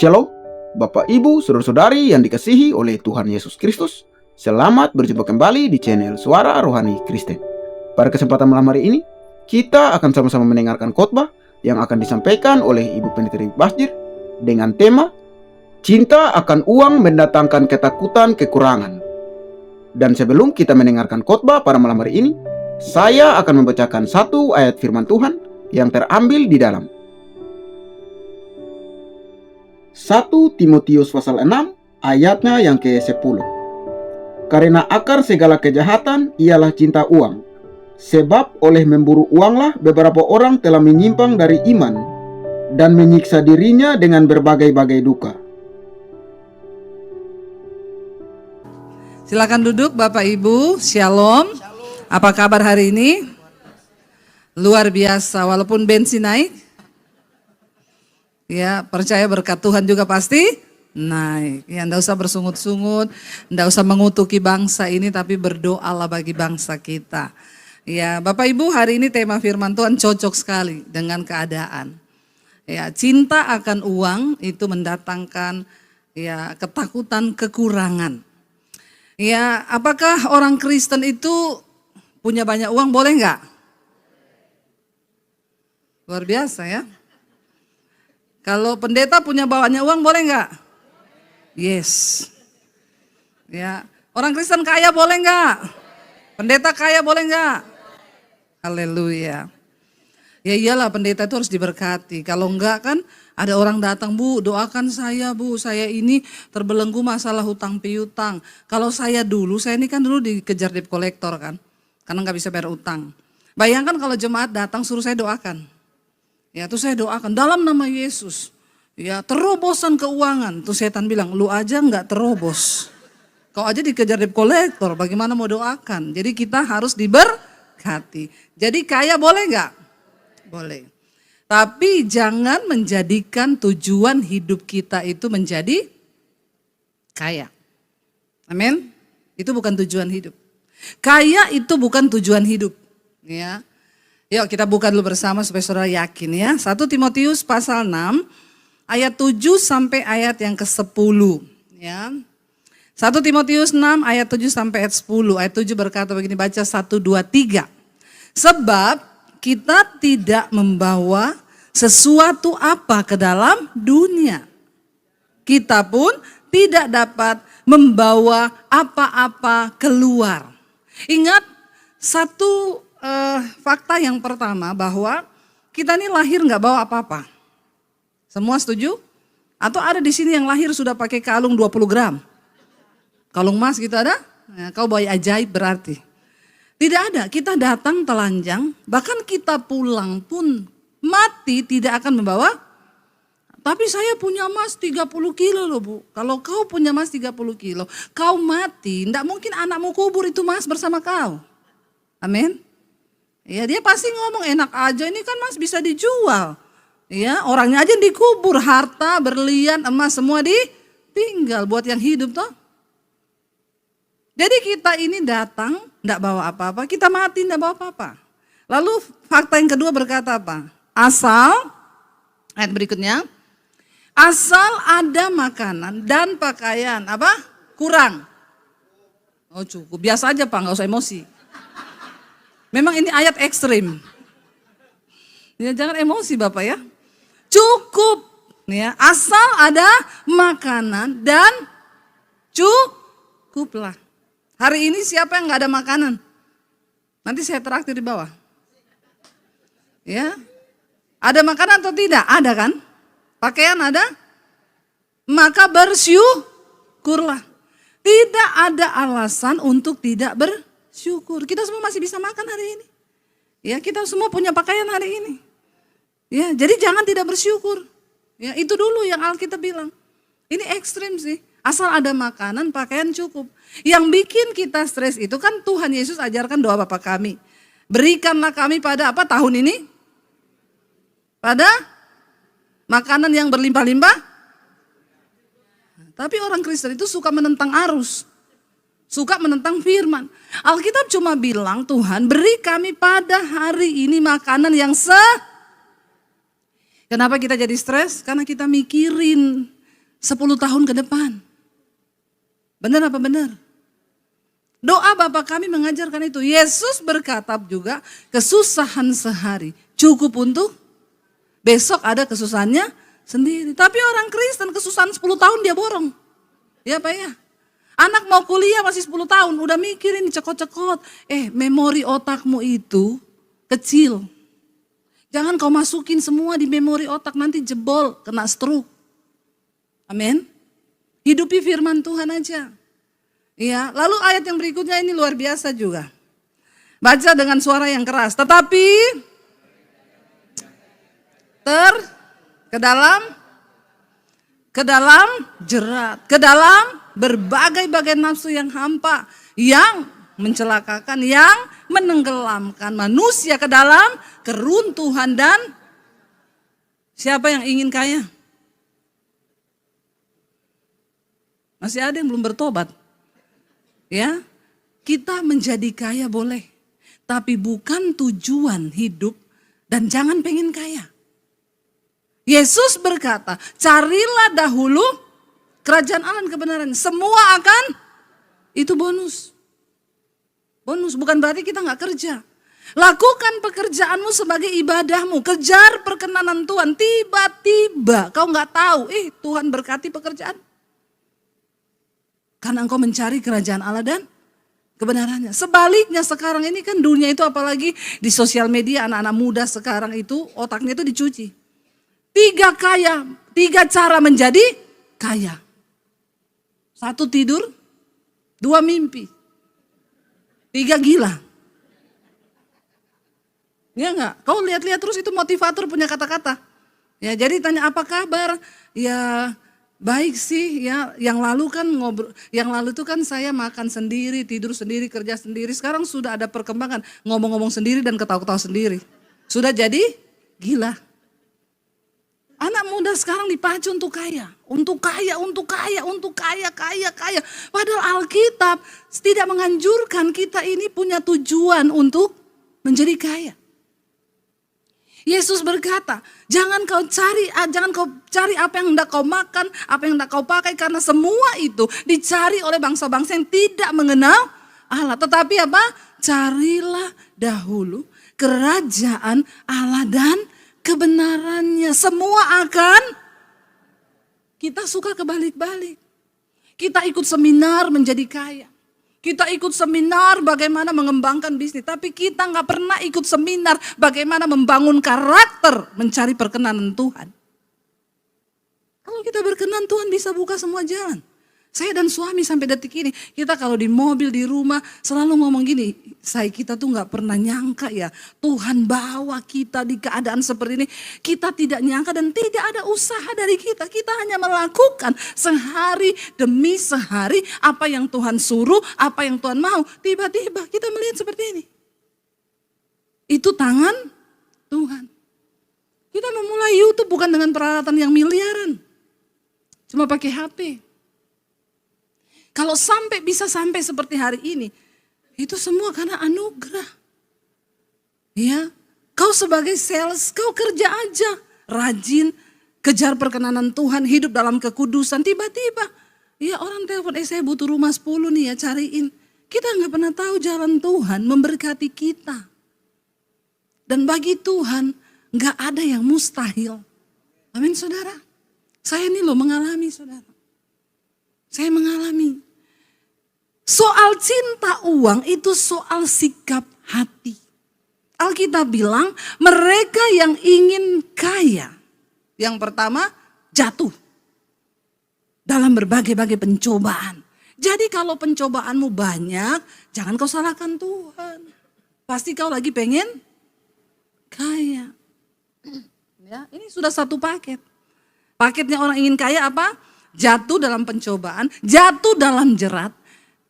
Shalom, Bapak Ibu, Saudara-saudari yang dikasihi oleh Tuhan Yesus Kristus. Selamat berjumpa kembali di channel Suara Rohani Kristen. Pada kesempatan malam hari ini, kita akan sama-sama mendengarkan khotbah yang akan disampaikan oleh Ibu Pendeta Basjir dengan tema Cinta akan uang mendatangkan ketakutan kekurangan. Dan sebelum kita mendengarkan khotbah pada malam hari ini, saya akan membacakan satu ayat firman Tuhan yang terambil di dalam 1 Timotius pasal 6 ayatnya yang ke-10. Karena akar segala kejahatan ialah cinta uang. Sebab oleh memburu uanglah beberapa orang telah menyimpang dari iman dan menyiksa dirinya dengan berbagai-bagai duka. Silakan duduk Bapak Ibu, Shalom. Apa kabar hari ini? Luar biasa, walaupun bensin naik. Ya, percaya berkat Tuhan juga pasti naik. Ya, enggak usah bersungut-sungut, enggak usah mengutuki bangsa ini, tapi berdoalah bagi bangsa kita. Ya, Bapak Ibu, hari ini tema firman Tuhan cocok sekali dengan keadaan. Ya, cinta akan uang itu mendatangkan ya ketakutan kekurangan. Ya, apakah orang Kristen itu punya banyak uang boleh enggak? Luar biasa ya. Kalau pendeta punya banyak uang boleh enggak? Yes. Ya, orang Kristen kaya boleh enggak? Pendeta kaya boleh enggak? Haleluya. Ya iyalah, pendeta itu harus diberkati. Kalau enggak kan ada orang datang, "Bu, doakan saya, Bu. Saya ini terbelenggu masalah hutang piutang. Kalau saya ini kan dulu dikejar debt collector kan. Karena enggak bisa bayar utang. Bayangkan kalau jemaat datang suruh saya doakan. Ya, terus saya doakan dalam nama Yesus. Ya, terobosan keuangan. Terus setan bilang, "Lu aja enggak terobos. Kau aja dikejar debt collector, bagaimana mau doakan?" Jadi kita harus diberkati. Jadi kaya boleh enggak? Boleh. Tapi jangan menjadikan tujuan hidup kita itu menjadi kaya. Amin. Itu bukan tujuan hidup. Kaya itu bukan tujuan hidup. Ya. Yuk kita buka dulu bersama supaya saudara yakin ya. 1 Timotius pasal 6 ayat 7 sampai ayat yang ke-10 ya. 1 Timotius 6 ayat 7 sampai ayat 10. Ayat 7 berkata begini, baca 1, 2, 3. Sebab kita tidak membawa sesuatu apa ke dalam dunia. Kita pun tidak dapat membawa apa-apa keluar. Ingat satu fakta yang pertama bahwa kita ini lahir nggak bawa apa-apa. Semua setuju? Atau ada di sini yang lahir sudah pakai kalung 20 gram? Kalung emas gitu ada? Ya, kau bayi ajaib berarti. Tidak ada, kita datang telanjang, bahkan kita pulang pun mati tidak akan membawa. Tapi saya punya emas 30 kilo loh Bu. Kalau kau punya emas 30 kilo, kau mati, tidak mungkin anakmu kubur itu emas bersama kau. Amin. Ya, dia pasti ngomong enak aja ini kan mas bisa dijual. Ya, orangnya aja dikubur, harta, berlian, emas semua ditinggal buat yang hidup toh. Jadi kita ini datang enggak bawa apa-apa, kita mati enggak bawa apa-apa. Lalu fakta yang kedua berkata apa? Asal, ayat berikutnya, asal ada makanan dan pakaian apa? Kurang. Oh cukup, biasa aja Pak, enggak usah emosi. Memang ini ayat ekstrim. Ya, jangan emosi Bapak ya. Cukup. Ya, asal ada makanan dan cukuplah. Hari ini siapa yang gak ada makanan? Nanti saya traktir di bawah. Ya. Ada makanan atau tidak? Ada kan? Pakaian ada? Maka bersyukurlah. Tidak ada alasan untuk tidak bersyukur. Kita semua masih bisa makan hari ini. Ya, kita semua punya pakaian hari ini. Ya, jadi jangan tidak bersyukur. Ya, itu dulu yang Alkitab bilang. Ini ekstrim sih. Asal ada makanan, pakaian cukup. Yang bikin kita stres itu kan Tuhan Yesus ajarkan doa Bapa kami. Berikanlah kami pada apa tahun ini? Pada makanan yang berlimpah-limpah. Tapi orang Kristen itu suka menentang arus. Suka menentang firman. Alkitab cuma bilang, Tuhan beri kami pada hari ini makanan yang Kenapa kita jadi stres? Karena kita mikirin 10 tahun ke depan. Benar apa benar? Doa Bapa kami mengajarkan itu. Yesus berkata juga, kesusahan sehari cukup untuk besok ada kesusahannya sendiri. Tapi orang Kristen kesusahan 10 tahun dia borong. Ya Pak ya? Anak mau kuliah masih 10 tahun, udah mikirin cekot-cekot. Memori otakmu itu kecil. Jangan kau masukin semua di memori otak, nanti jebol, kena stroke. Amin. Hidupi firman Tuhan aja. Ya, lalu ayat yang berikutnya ini luar biasa juga. Baca dengan suara yang keras. Tetapi ke dalam jerat, ke dalam berbagai-bagai nafsu yang hampa, yang mencelakakan, yang menenggelamkan manusia ke dalam keruntuhan. Dan siapa yang ingin kaya? Masih ada yang belum bertobat. Ya, kita menjadi kaya boleh, tapi bukan tujuan hidup dan jangan pengen kaya. Yesus berkata, carilah dahulu kerajaan Allah dan kebenaran. Semua akan, itu bonus. Bonus, bukan berarti kita gak kerja. Lakukan pekerjaanmu sebagai ibadahmu, kejar perkenanan Tuhan. Tiba-tiba kau gak tahu, Tuhan berkati pekerjaan. Karena engkau mencari kerajaan Allah dan kebenarannya. Sebaliknya sekarang ini kan dunia itu, apalagi di sosial media, anak-anak muda sekarang itu otaknya itu dicuci. 3 cara menjadi kaya. 1 tidur, 2 mimpi, 3 gila. Ya enggak? Kau lihat-lihat terus itu motivator punya kata-kata. Ya, jadi tanya apa kabar? Ya baik sih ya, yang lalu kan yang lalu itu kan saya makan sendiri, tidur sendiri, kerja sendiri. Sekarang sudah ada perkembangan, ngomong-ngomong sendiri dan ketawa-ketawa sendiri. Sudah jadi gila. Anak muda sekarang dipacu untuk kaya, untuk kaya. Padahal Alkitab tidak menganjurkan kita ini punya tujuan untuk menjadi kaya. Yesus berkata, jangan kau cari apa yang hendak kau makan, apa yang hendak kau pakai, karena semua itu dicari oleh bangsa-bangsa yang tidak mengenal Allah. Tetapi apa? Carilah dahulu kerajaan Allah dan kebenarannya. Semua akan, kita suka kebalik-balik. Kita ikut seminar menjadi kaya. Kita ikut seminar bagaimana mengembangkan bisnis, tapi kita nggak pernah ikut seminar bagaimana membangun karakter, mencari perkenanan Tuhan. Kalau kita berkenan, Tuhan bisa buka semua jalan. Saya dan suami sampai detik ini, kita kalau di mobil, di rumah selalu ngomong gini, kita tuh nggak pernah nyangka ya Tuhan bawa kita di keadaan seperti ini. Kita tidak nyangka dan tidak ada usaha dari kita. Kita hanya melakukan sehari demi sehari apa yang Tuhan suruh, apa yang Tuhan mau. Tiba-tiba kita melihat seperti ini. Itu tangan Tuhan. Kita memulai YouTube bukan dengan peralatan yang miliaran. Cuma pakai HP. Kalau bisa sampai seperti hari ini, itu semua karena anugerah. Ya, kau sebagai sales, kau kerja aja, rajin, kejar perkenanan Tuhan, hidup dalam kekudusan. Tiba-tiba, ya orang telepon, saya butuh rumah 10 nih ya, cariin. Kita nggak pernah tahu jalan Tuhan memberkati kita. Dan bagi Tuhan, nggak ada yang mustahil. Amin saudara. Saya ini loh mengalami saudara. Saya mengalami. Soal cinta uang itu soal sikap hati. Alkitab bilang mereka yang ingin kaya. Yang pertama jatuh dalam berbagai-bagai pencobaan. Jadi kalau pencobaanmu banyak, jangan kau salahkan Tuhan. Pasti kau lagi pengen kaya. Ya, ini sudah satu paket. Paketnya orang ingin kaya apa? Jatuh dalam pencobaan, jatuh dalam jerat,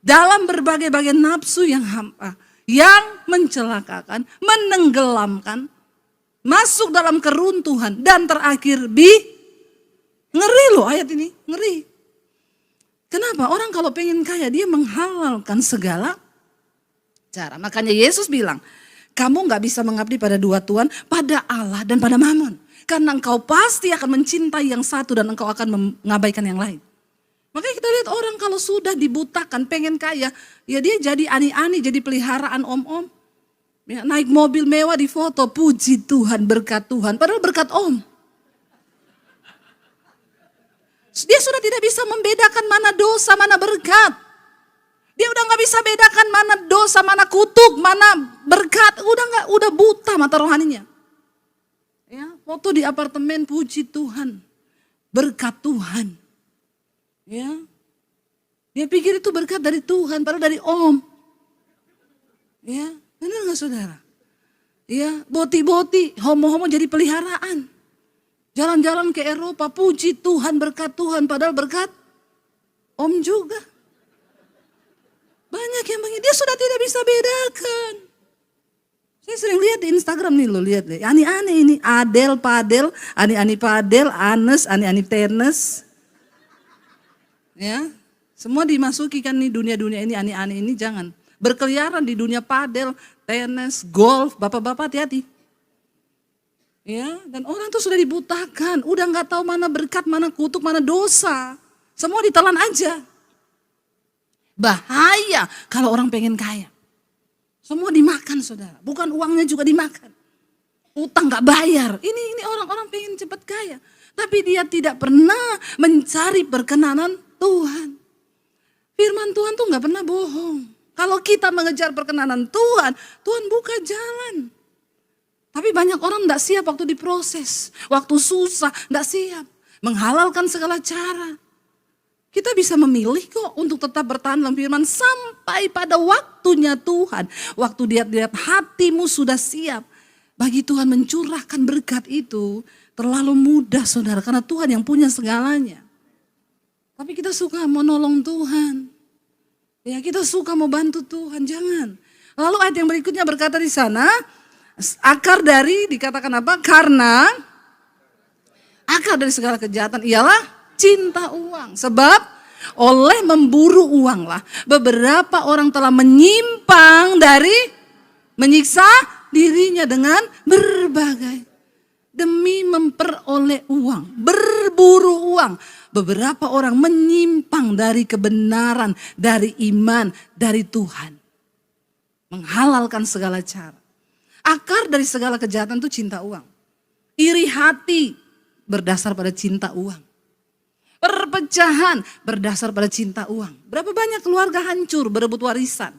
dalam berbagai-bagai nafsu yang hampa, yang mencelakakan, menenggelamkan, masuk dalam keruntuhan, dan terakhir ngeri loh ayat ini, ngeri. Kenapa? Orang kalau pengen kaya, dia menghalalkan segala cara. Makanya Yesus bilang, kamu gak bisa mengabdi pada 2 tuan, pada Allah dan pada Mammon. karena engkau pasti akan mencintai yang satu dan engkau akan mengabaikan yang lain. Makanya kita lihat orang kalau sudah dibutakan pengen kaya, ya dia jadi ani-ani, jadi peliharaan om-om. Ya, naik mobil mewah di foto, puji Tuhan, berkat Tuhan. Padahal berkat om. Dia sudah tidak bisa membedakan mana dosa, mana berkat. Dia udah gak bisa bedakan mana dosa, mana kutuk, mana berkat. Udah buta mata rohaninya. Ya, foto di apartemen, puji Tuhan, berkat Tuhan. Ya, dia pikir itu berkat dari Tuhan, padahal dari om. Ya, benar nggak saudara? Ya, boti-boti, homo-homo jadi peliharaan. Jalan-jalan ke Eropa, puji Tuhan, berkat Tuhan, padahal berkat om juga. Banyak yang begini, dia sudah tidak bisa bedakan. Saya sering lihat di Instagram nih loh, lihat deh. Ani-ani ini, Adel, Padel, ani-ani Padel, Anes, ani-ani Tenes. Ya, semua dimasuki kan nih dunia-dunia ini, ani-ani ini jangan. Berkeliaran di dunia padel, tenis, golf, bapak-bapak hati-hati. Ya, dan orang tuh sudah dibutakan, udah gak tahu mana berkat, mana kutuk, mana dosa. Semua ditelan aja. Bahaya kalau orang pengen kaya. Semua dimakan saudara, bukan uangnya juga dimakan. Utang gak bayar, ini orang-orang pengen cepat kaya. Tapi dia tidak pernah mencari perkenanan Tuhan. Firman Tuhan tuh gak pernah bohong. Kalau kita mengejar perkenanan Tuhan, Tuhan buka jalan. Tapi banyak orang gak siap waktu diproses. Waktu susah gak siap. Menghalalkan segala cara. Kita bisa memilih kok untuk tetap bertahan dalam firman sampai pada waktunya Tuhan. Waktu dia lihat hatimu sudah siap. Bagi Tuhan mencurahkan berkat itu terlalu mudah saudara. Karena Tuhan yang punya segalanya. Tapi kita suka mau nolong Tuhan. Ya, kita suka mau bantu Tuhan, jangan. Lalu ayat yang berikutnya berkata di sana, akar dari dikatakan apa? Karena akar dari segala kejahatan ialah cinta uang. Sebab oleh memburu uanglah beberapa orang telah menyimpang dari menyiksa dirinya dengan berbagai demi memperoleh uang, berburu uang. Beberapa orang menyimpang dari kebenaran, dari iman, dari Tuhan. Menghalalkan segala cara. Akar dari segala kejahatan itu cinta uang. Iri hati berdasar pada cinta uang. Perpecahan berdasar pada cinta uang. Berapa banyak keluarga hancur berebut warisan.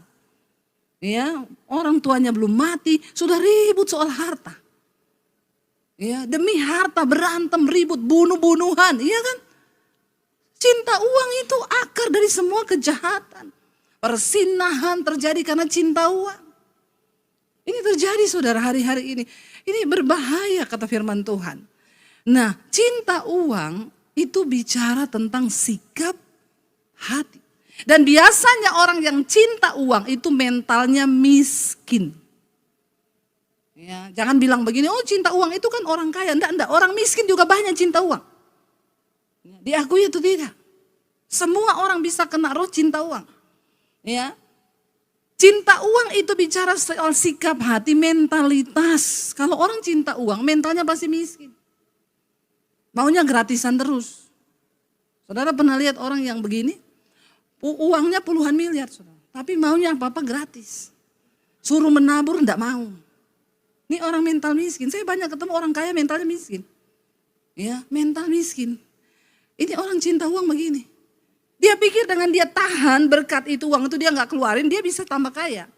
Ya, orang tuanya belum mati, sudah ribut soal harta. Ya, demi harta berantem, ribut, bunuh-bunuhan, iya kan? Cinta uang itu akar dari semua kejahatan. Persinahan terjadi karena cinta uang. Ini terjadi saudara hari-hari ini. Ini berbahaya kata firman Tuhan. Nah, cinta uang itu bicara tentang sikap hati. Dan biasanya orang yang cinta uang itu mentalnya miskin. Ya, jangan bilang begini, oh cinta uang itu kan orang kaya. Enggak, orang miskin juga banyak cinta uang. Diakui itu tidak. Semua orang bisa kena roh cinta uang. Ya. Cinta uang itu bicara soal sikap hati, mentalitas. Kalau orang cinta uang, mentalnya pasti miskin. Maunya gratisan terus. Saudara pernah lihat orang yang begini? Uangnya puluhan miliar, saudara. Tapi maunya apa-apa gratis. Suruh menabur enggak mau. Ini orang mental miskin. Saya banyak ketemu orang kaya mentalnya miskin. Ya, mental miskin. Ini orang cinta uang begini. Dia pikir dengan dia tahan berkat itu, uang itu dia gak keluarin, dia bisa tambah kaya.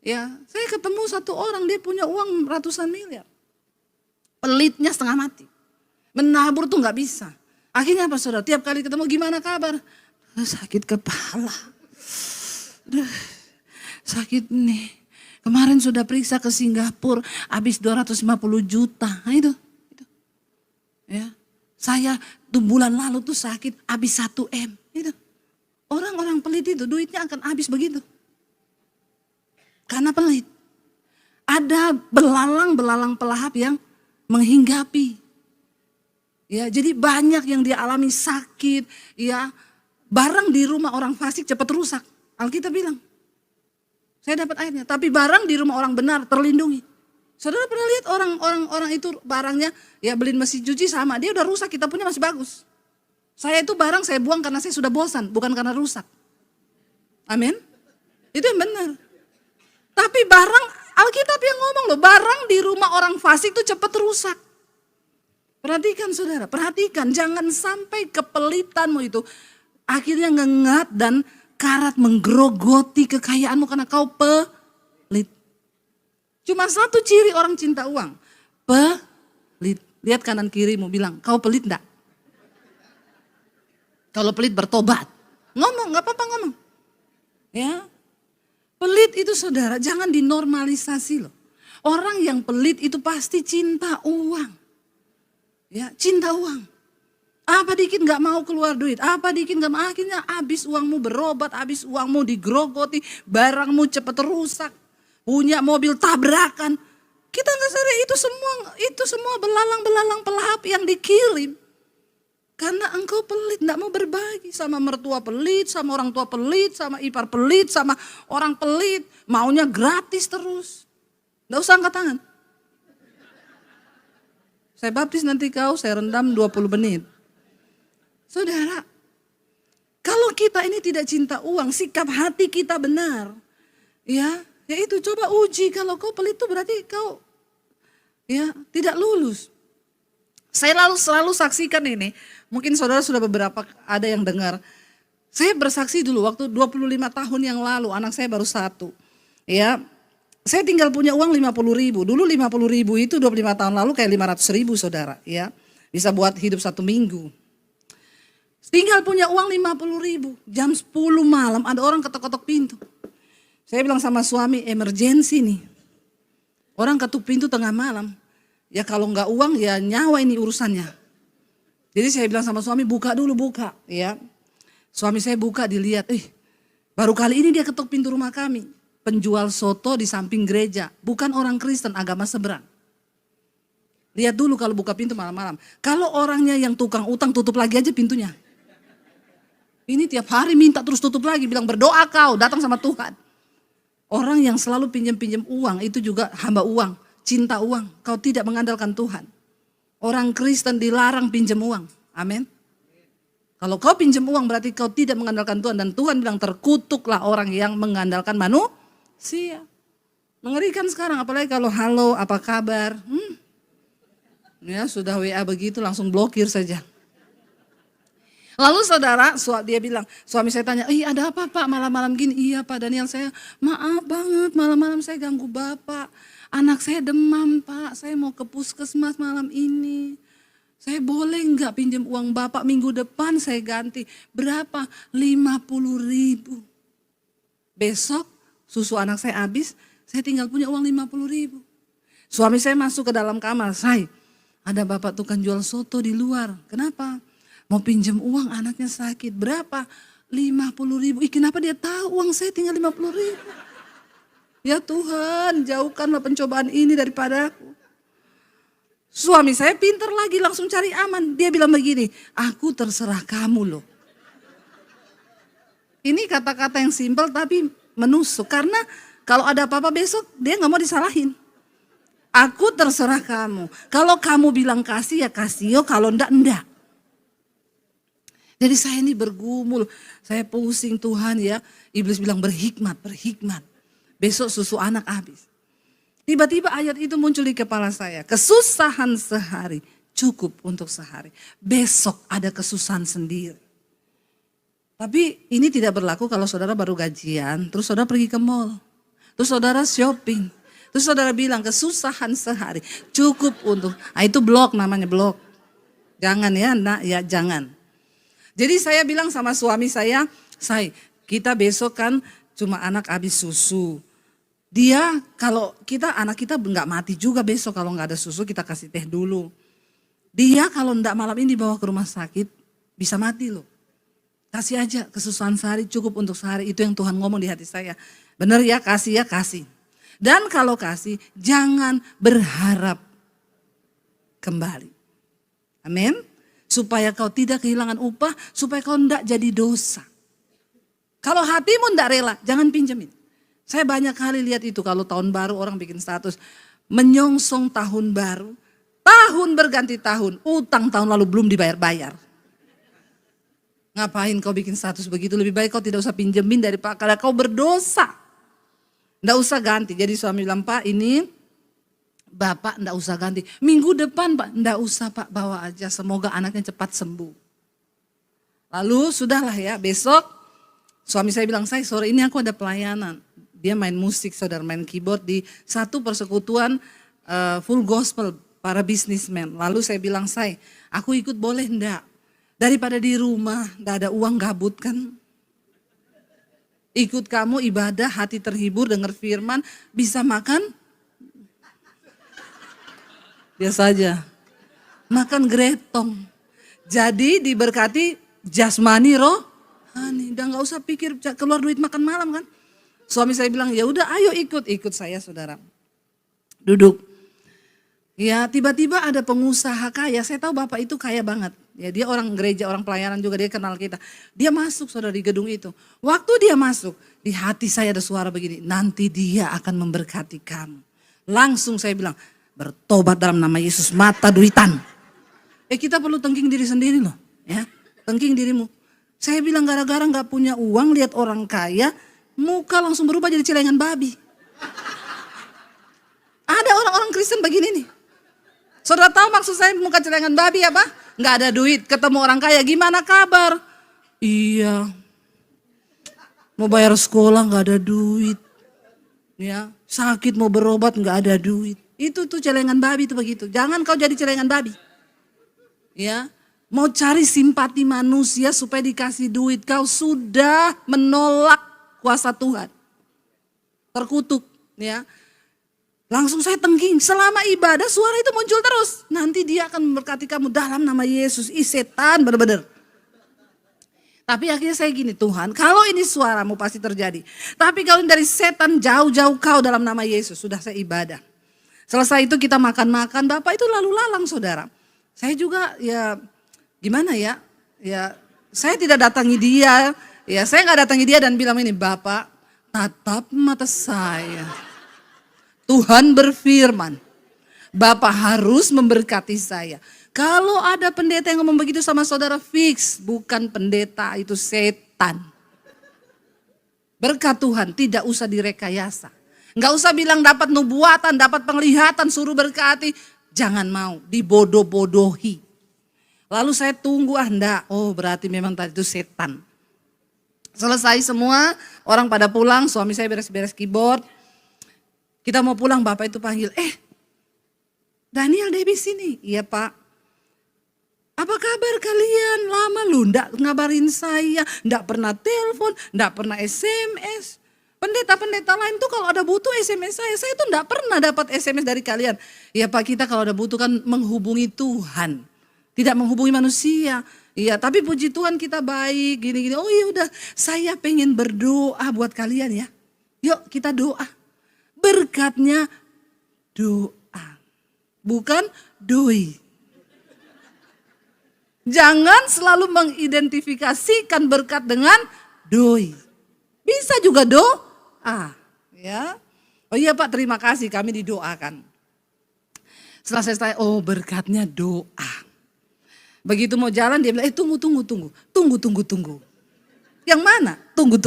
Ya, saya ketemu satu orang, dia punya uang ratusan miliar. Pelitnya setengah mati. Menabur tuh gak bisa. Akhirnya apa saudara? Tiap kali ketemu gimana kabar? Sakit kepala. Sakit nih. Kemarin sudah periksa ke Singapura, habis 250 juta. Nah itu. Ya. Saya tuh bulan lalu tuh sakit habis 1 M. Itu. Orang-orang pelit itu duitnya akan habis begitu. Karena pelit. Ada belalang-belalang pelahap yang menghinggapi. Ya, jadi banyak yang dia alami sakit, ya. Barang di rumah orang fasik cepat rusak. Alkitab bilang. Saya dapat ayatnya, tapi barang di rumah orang benar terlindungi Saudara pernah lihat orang itu barangnya ya beliin mesin cuci sama, dia udah rusak, kita punya masih bagus. Saya itu barang saya buang karena saya sudah bosan, bukan karena rusak. Amin. Itu yang benar. Tapi barang, Alkitab yang ngomong loh, barang di rumah orang fasik itu cepat rusak. Perhatikan saudara, perhatikan. Jangan sampai kepelitanmu itu akhirnya ngengat dan karat menggerogoti kekayaanmu karena kau pelit. Cuma satu ciri orang cinta uang, pelit. Lihat kanan kirimu bilang, kau pelit enggak? Kalau pelit bertobat. Ngomong, gak apa-apa ngomong. Ya, pelit itu saudara jangan dinormalisasi loh. Orang yang pelit itu pasti cinta uang. Ya, cinta uang. Apa dikit gak mau keluar duit, apa dikit gak mau, akhirnya habis uangmu berobat, habis uangmu digerogoti, barangmu cepat rusak, punya mobil tabrakan. Kita gak sadar itu semua belalang-belalang pelahap yang dikirim. Karena engkau pelit, gak mau berbagi sama mertua pelit, sama orang tua pelit, sama ipar pelit, sama orang pelit. Maunya gratis terus. Gak usah angkat tangan. Saya baptis nanti kau, saya rendam 20 menit. Saudara, kalau kita ini tidak cinta uang, sikap hati kita benar. Ya itu coba uji, kalau kau pelit itu berarti kau ya tidak lulus. Saya selalu saksikan ini, mungkin saudara sudah beberapa ada yang dengar. Saya bersaksi dulu waktu 25 tahun yang lalu, anak saya baru 1. Ya, saya tinggal punya uang 50.000. Dulu 50.000 itu 25 tahun lalu kayak 500.000 saudara. Ya, bisa buat hidup 1 minggu. Tinggal punya uang 50.000. Jam 10 malam ada orang ketok-ketok pintu. Saya bilang sama suami, emergensi nih. Orang ketuk pintu tengah malam. Ya kalau enggak uang ya nyawa ini urusannya. Jadi saya bilang sama suami, buka dulu, buka. Ya. Suami saya buka, dilihat, baru kali ini dia ketuk pintu rumah kami. Penjual soto di samping gereja, bukan orang Kristen, agama seberang. Lihat dulu kalau buka pintu malam-malam. Kalau orangnya yang tukang utang, tutup lagi aja pintunya. Ini tiap hari minta terus tutup lagi, bilang berdoa kau, datang sama Tuhan. Orang yang selalu pinjam-pinjam uang, itu juga hamba uang. Cinta uang, kau tidak mengandalkan Tuhan. Orang Kristen dilarang pinjam uang. Amin. Kalau kau pinjam uang berarti kau tidak mengandalkan Tuhan. Dan Tuhan bilang terkutuklah orang yang mengandalkan manusia. Mengerikan sekarang, apalagi kalau halo apa kabar. Ya sudah WA begitu langsung blokir saja. Lalu saudara, dia bilang, suami saya tanya, ada apa Pak malam-malam gini? Iya Pak Daniel, saya maaf banget malam-malam saya ganggu Bapak. Anak saya demam Pak, saya mau ke puskesmas malam ini. Saya boleh nggak pinjam uang Bapak minggu depan saya ganti. Berapa? 50.000. Besok susu anak saya habis, saya tinggal punya uang 50.000. Suami saya masuk ke dalam kamar, ada Bapak tukang jual soto di luar. Kenapa? Mau pinjam uang anaknya sakit. Berapa? 50.000. Kenapa dia tahu uang saya tinggal 50.000? Ya Tuhan, jauhkanlah pencobaan ini daripadaku. Suami saya pintar lagi, langsung cari aman. Dia bilang begini, aku terserah kamu loh. Ini kata-kata yang simpel tapi menusuk. Karena kalau ada apa-apa besok, dia gak mau disalahin. Aku terserah kamu. Kalau kamu bilang kasih ya kasih, kalau enggak. Jadi saya ini bergumul, saya pusing Tuhan ya. Iblis bilang berhikmat. Besok susu anak habis. Tiba-tiba ayat itu muncul di kepala saya. Kesusahan sehari cukup untuk sehari. Besok ada kesusahan sendiri. Tapi ini tidak berlaku kalau saudara baru gajian. Terus saudara pergi ke mall. Terus saudara shopping. Terus saudara bilang kesusahan sehari cukup untuk. Itu blok namanya blok. Jangan ya nak ya jangan. Jadi saya bilang sama suami saya, kita besok kan cuma anak habis susu. Dia kalau anak kita nggak mati juga besok kalau nggak ada susu kita kasih teh dulu. Dia kalau nggak malam ini dibawa ke rumah sakit bisa mati loh. Kasih aja kesusahan sehari cukup untuk sehari, itu yang Tuhan ngomong di hati saya. Benar ya kasih ya kasih. Dan kalau kasih jangan berharap kembali. Amin. Supaya kau tidak kehilangan upah, supaya kau tidak jadi dosa. Kalau hatimu tidak rela, jangan pinjemin. Saya banyak kali lihat itu kalau tahun baru orang bikin status, menyongsong tahun baru, tahun berganti tahun, utang tahun lalu belum dibayar-bayar. Ngapain kau bikin status begitu? Lebih baik kau tidak usah pinjemin daripada kau berdosa. Nggak usah ganti. Jadi suami bilang, Pak ini Bapak nggak usah ganti. Minggu depan Pak, nggak usah Pak, bawa aja. Semoga anaknya cepat sembuh. Lalu sudahlah ya, besok suami saya bilang, saya sore ini aku ada pelayanan. Dia main musik, saudara, main keyboard di satu persekutuan full gospel para businessmen. Lalu saya bilang, aku ikut boleh enggak? Daripada di rumah, enggak ada uang gabut kan. Ikut kamu ibadah, hati terhibur, dengar firman, bisa makan. Biasa aja, makan gretong. Jadi diberkati jasmani rohani. Udah gak usah pikir keluar duit makan malam kan. Suami saya bilang, ya udah ayo ikut saya saudara. Duduk. Ya tiba-tiba ada pengusaha kaya, saya tahu bapak itu kaya banget. Ya dia orang gereja, orang pelayanan juga, dia kenal kita. Dia masuk saudara di gedung itu. Waktu dia masuk, di hati saya ada suara begini, nanti dia akan memberkati kamu. Langsung saya bilang, bertobat dalam nama Yesus, mata duitan. Kita perlu tengking diri sendiri loh. Ya, tengking dirimu. Saya bilang gara-gara gak punya uang, lihat orang kaya, muka langsung berubah jadi celengan babi. Ada orang-orang Kristen begini nih. Saudara tahu maksud saya muka celengan babi apa? Gak ada duit, ketemu orang kaya, gimana kabar? Iya, mau bayar sekolah gak ada duit. Ya, sakit mau berobat gak ada duit. Itu tuh celengan babi tuh begitu. Jangan kau jadi celengan babi. Ya, mau cari simpati manusia supaya dikasih duit, kau sudah menolak kuasa Tuhan. Terkutuk, ya. Langsung saya tengking, selama ibadah suara itu muncul terus. Nanti dia akan memberkati kamu dalam nama Yesus. Setan benar-benar. Tapi akhirnya saya gini, Tuhan kalau ini suaramu pasti terjadi. Tapi kalau ini dari setan, jauh-jauh kau dalam nama Yesus. Sudah saya ibadah. Selesai itu kita makan-makan, Bapak itu lalu lalang saudara. Saya juga ya gimana ya, saya tidak datangi dia. Ya saya gak datangi dia dan bilang ini, Bapak tatap mata saya. Tuhan berfirman, Bapak harus memberkati saya. Kalau ada pendeta yang ngomong begitu sama saudara, fix, bukan pendeta, itu setan. Berkat Tuhan tidak usah direkayasa. Nggak usah bilang dapat nubuatan, dapat penglihatan, suruh berkati. Jangan mau, dibodoh-bodohi. Lalu saya tunggu, enggak, oh berarti memang tadi itu setan. Selesai semua, orang pada pulang, suami saya beres-beres keyboard. Kita mau pulang, Bapak itu panggil, Daniel Debbie sini. Iya Pak. Apa kabar kalian? Lama lu enggak ngabarin saya, enggak pernah telepon, enggak pernah SMS. Pendeta-pendeta lain tuh kalau ada butuh SMS saya tuh enggak pernah dapat SMS dari kalian. Iya Pak, kita kalau ada butuh kan menghubungi Tuhan, tidak menghubungi manusia. Iya, tapi puji Tuhan kita baik, gini-gini. Oh iya udah, saya pengen berdoa buat kalian ya. Yuk kita doa. Berkatnya doa, bukan doi. Jangan selalu mengidentifikasikan berkat dengan doi. Bisa juga doa, ya. Oh iya Pak, terima kasih kami didoakan. Setelah saya tanya, oh berkatnya doa. Begitu mau jalan dia bilang, tunggu. Yang mana? Tunggu.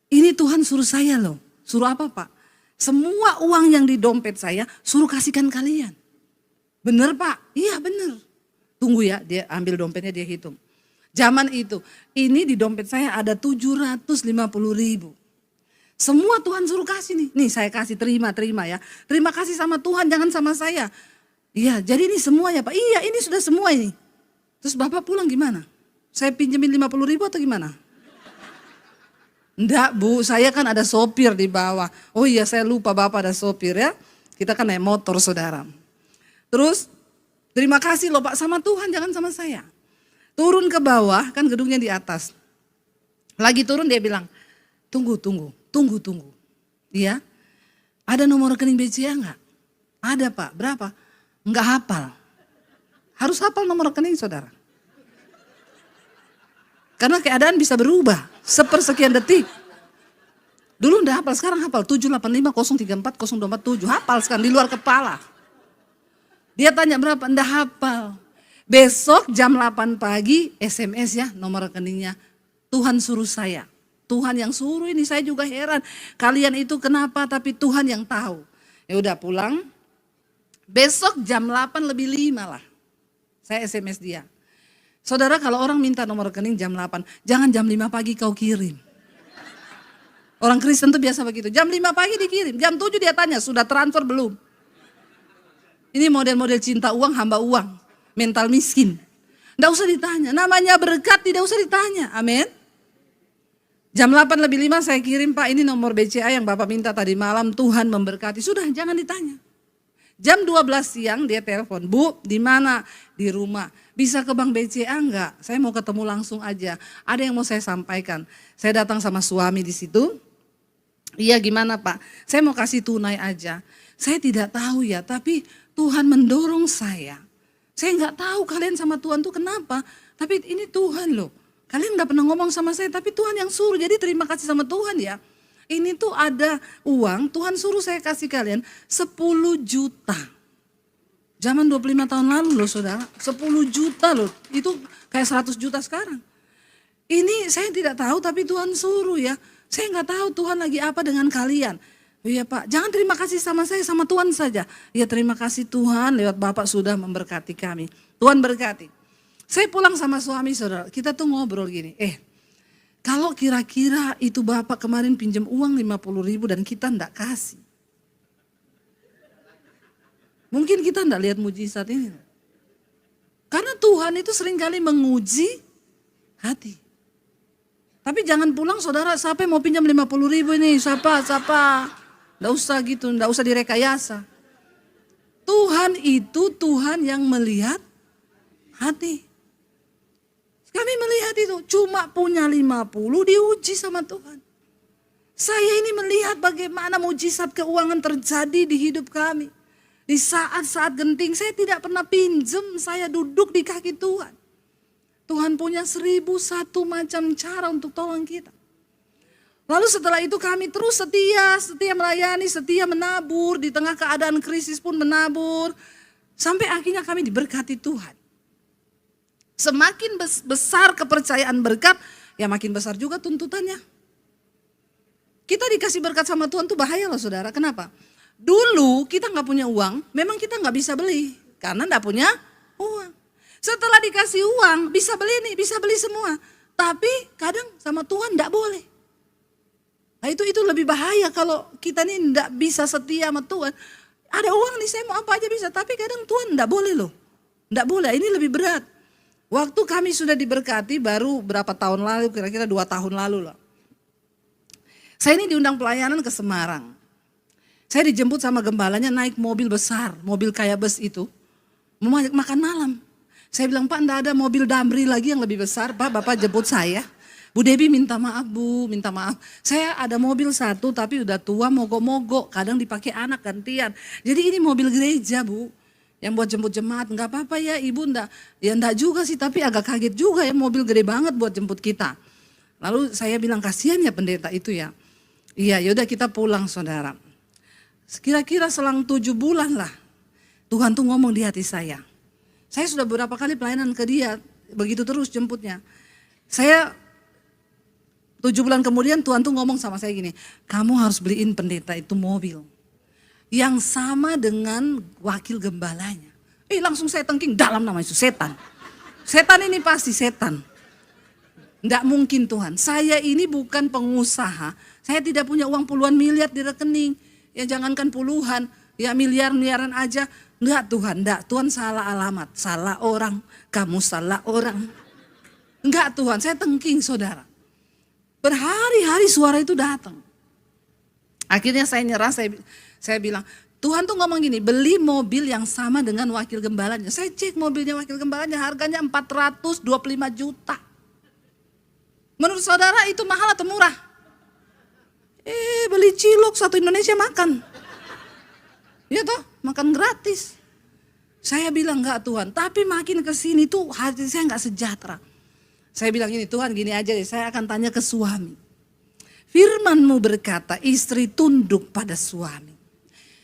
Ini Tuhan suruh saya loh. Suruh apa Pak? Semua uang yang di dompet saya suruh kasihkan kalian. Bener Pak? Iya bener. Tunggu ya, dia ambil dompetnya, dia hitung. Zaman itu, ini di dompet saya ada 750.000. Semua Tuhan suruh kasih nih. Nih saya kasih, terima ya. Terima kasih sama Tuhan, jangan sama saya. Iya, jadi ini semua ya Pak. Iya, ini sudah semua ini. Terus Bapak pulang gimana? Saya pinjemin 50.000 atau gimana? Enggak Bu, saya kan ada sopir di bawah. Oh iya saya lupa Bapak ada sopir ya. Kita kan naik motor saudara. Terus terima kasih loh Pak sama Tuhan, jangan sama saya. Turun ke bawah, kan gedungnya di atas. Lagi turun dia bilang, tunggu. Iya, ada nomor rekening BCA enggak? Ada Pak, berapa? Enggak hafal. Harus hafal nomor rekening saudara. Karena keadaan bisa berubah sepersekian detik. Dulu enggak hafal, sekarang hafal 785034034 hafal sekarang di luar kepala. Dia tanya berapa, enggak hafal. Besok jam 8 pagi SMS ya nomor rekeningnya. Tuhan suruh saya. Tuhan yang suruh ini, saya juga heran. Kalian itu kenapa, tapi Tuhan yang tahu. Ya udah pulang. Besok jam 8 lebih 5 lah. Saya SMS dia. Saudara, kalau orang minta nomor rekening jam 8, jangan jam 5 pagi kau kirim. Orang Kristen tuh biasa begitu. Jam 5 pagi dikirim, jam 7 dia tanya, sudah transfer belum? Ini model-model cinta uang, hamba uang, mental miskin. Nggak usah ditanya, namanya berkat tidak usah ditanya, amin. Jam 8 lebih 5 saya kirim, Pak, ini nomor BCA yang Bapak minta tadi malam, Tuhan memberkati. Sudah, jangan ditanya. Jam 12 siang dia telepon, Bu, di mana? Di rumah. Bisa ke bank BCA enggak? Saya mau ketemu langsung aja. Ada yang mau saya sampaikan. Saya datang sama suami di situ. Iya, gimana Pak? Saya mau kasih tunai aja. Saya tidak tahu ya, tapi Tuhan mendorong saya. Saya enggak tahu kalian sama Tuhan tuh kenapa. Tapi ini Tuhan loh. Kalian enggak pernah ngomong sama saya, tapi Tuhan yang suruh. Jadi terima kasih sama Tuhan ya. Ini tuh ada uang, Tuhan suruh saya kasih kalian 10 juta. Zaman 25 tahun lalu loh saudara, 10 juta loh. Itu kayak 100 juta sekarang. Ini saya tidak tahu tapi Tuhan suruh ya. Saya nggak tahu Tuhan lagi apa dengan kalian. Iya Pak, jangan terima kasih sama saya, sama Tuhan saja. Ya terima kasih Tuhan lewat Bapak sudah memberkati kami. Tuhan berkati. Saya pulang sama suami saudara, kita tuh ngobrol gini. Kalau kira-kira itu Bapak kemarin pinjam uang 50.000 dan kita enggak kasih. Mungkin kita enggak lihat mujizat ini. Karena Tuhan itu seringkali menguji hati. Tapi jangan pulang saudara, siapa yang mau pinjam 50.000 ini? Siapa? Enggak usah gitu, enggak usah direkayasa. Tuhan itu Tuhan yang melihat hati. Kami melihat itu, cuma punya 50 diuji sama Tuhan. Saya ini melihat bagaimana mujizat keuangan terjadi di hidup kami. Di saat-saat genting, saya tidak pernah pinjam, saya duduk di kaki Tuhan. Tuhan punya 1001 macam cara untuk tolong kita. Lalu setelah itu kami terus setia melayani, setia menabur, di tengah keadaan krisis pun menabur. Sampai akhirnya kami diberkati Tuhan. Semakin besar kepercayaan berkat, ya makin besar juga tuntutannya. Kita dikasih berkat sama Tuhan tuh bahaya loh saudara, kenapa? Dulu kita nggak punya uang, memang kita nggak bisa beli, karena nggak punya uang. Setelah dikasih uang, bisa beli nih, bisa beli semua. Tapi kadang sama Tuhan nggak boleh. Nah itu lebih bahaya kalau kita nih nggak bisa setia sama Tuhan. Ada uang nih saya mau apa aja bisa, tapi kadang Tuhan nggak boleh loh. Nggak boleh, ini lebih berat. Waktu kami sudah diberkati baru berapa tahun lalu, kira-kira 2 tahun lalu lah. Saya ini diundang pelayanan ke Semarang. Saya dijemput sama gembalanya naik mobil besar, mobil kayak bus itu. Mau makan malam. Saya bilang, Pak enggak ada mobil Damri lagi yang lebih besar, Pak Bapak jemput saya. Bu Debi minta maaf Bu, minta maaf. Saya ada mobil satu tapi udah tua mogok-mogok, kadang dipakai anak gantian. Jadi ini mobil gereja Bu. Yang buat jemput jemaat, enggak apa-apa ya ibu enggak. Ya enggak juga sih, tapi agak kaget juga ya mobil gede banget buat jemput kita. Lalu saya bilang kasihan ya pendeta itu ya. Iya yaudah kita pulang saudara. Kira-kira selang 7 bulan lah. Tuhan tuh ngomong di hati saya. Saya sudah beberapa kali pelayanan ke dia, begitu terus jemputnya. Saya 7 bulan kemudian Tuhan tuh ngomong sama saya gini. Kamu harus beliin pendeta itu mobil. Yang sama dengan wakil gembalanya. Langsung saya tengking dalam nama Yesus, setan. Setan ini pasti setan. Enggak mungkin Tuhan, saya ini bukan pengusaha. Saya tidak punya uang puluhan miliar di rekening. Ya jangankan puluhan, ya miliaran aja. Enggak Tuhan, enggak. Tuhan salah alamat, salah orang. Kamu salah orang. Enggak Tuhan, saya tengking saudara. Berhari-hari suara itu datang. Akhirnya saya nyerah, saya bilang, Tuhan tuh ngomong gini, beli mobil yang sama dengan wakil gembalanya. Saya cek mobilnya wakil gembalanya, harganya 425 juta. Menurut saudara itu mahal atau murah? Beli cilok satu Indonesia makan. Ya toh, makan gratis. Saya bilang enggak Tuhan, tapi makin kesini tuh hati saya enggak sejahtera. Saya bilang gini, Tuhan gini aja deh, saya akan tanya ke suami. Firman-Mu berkata, istri tunduk pada suami.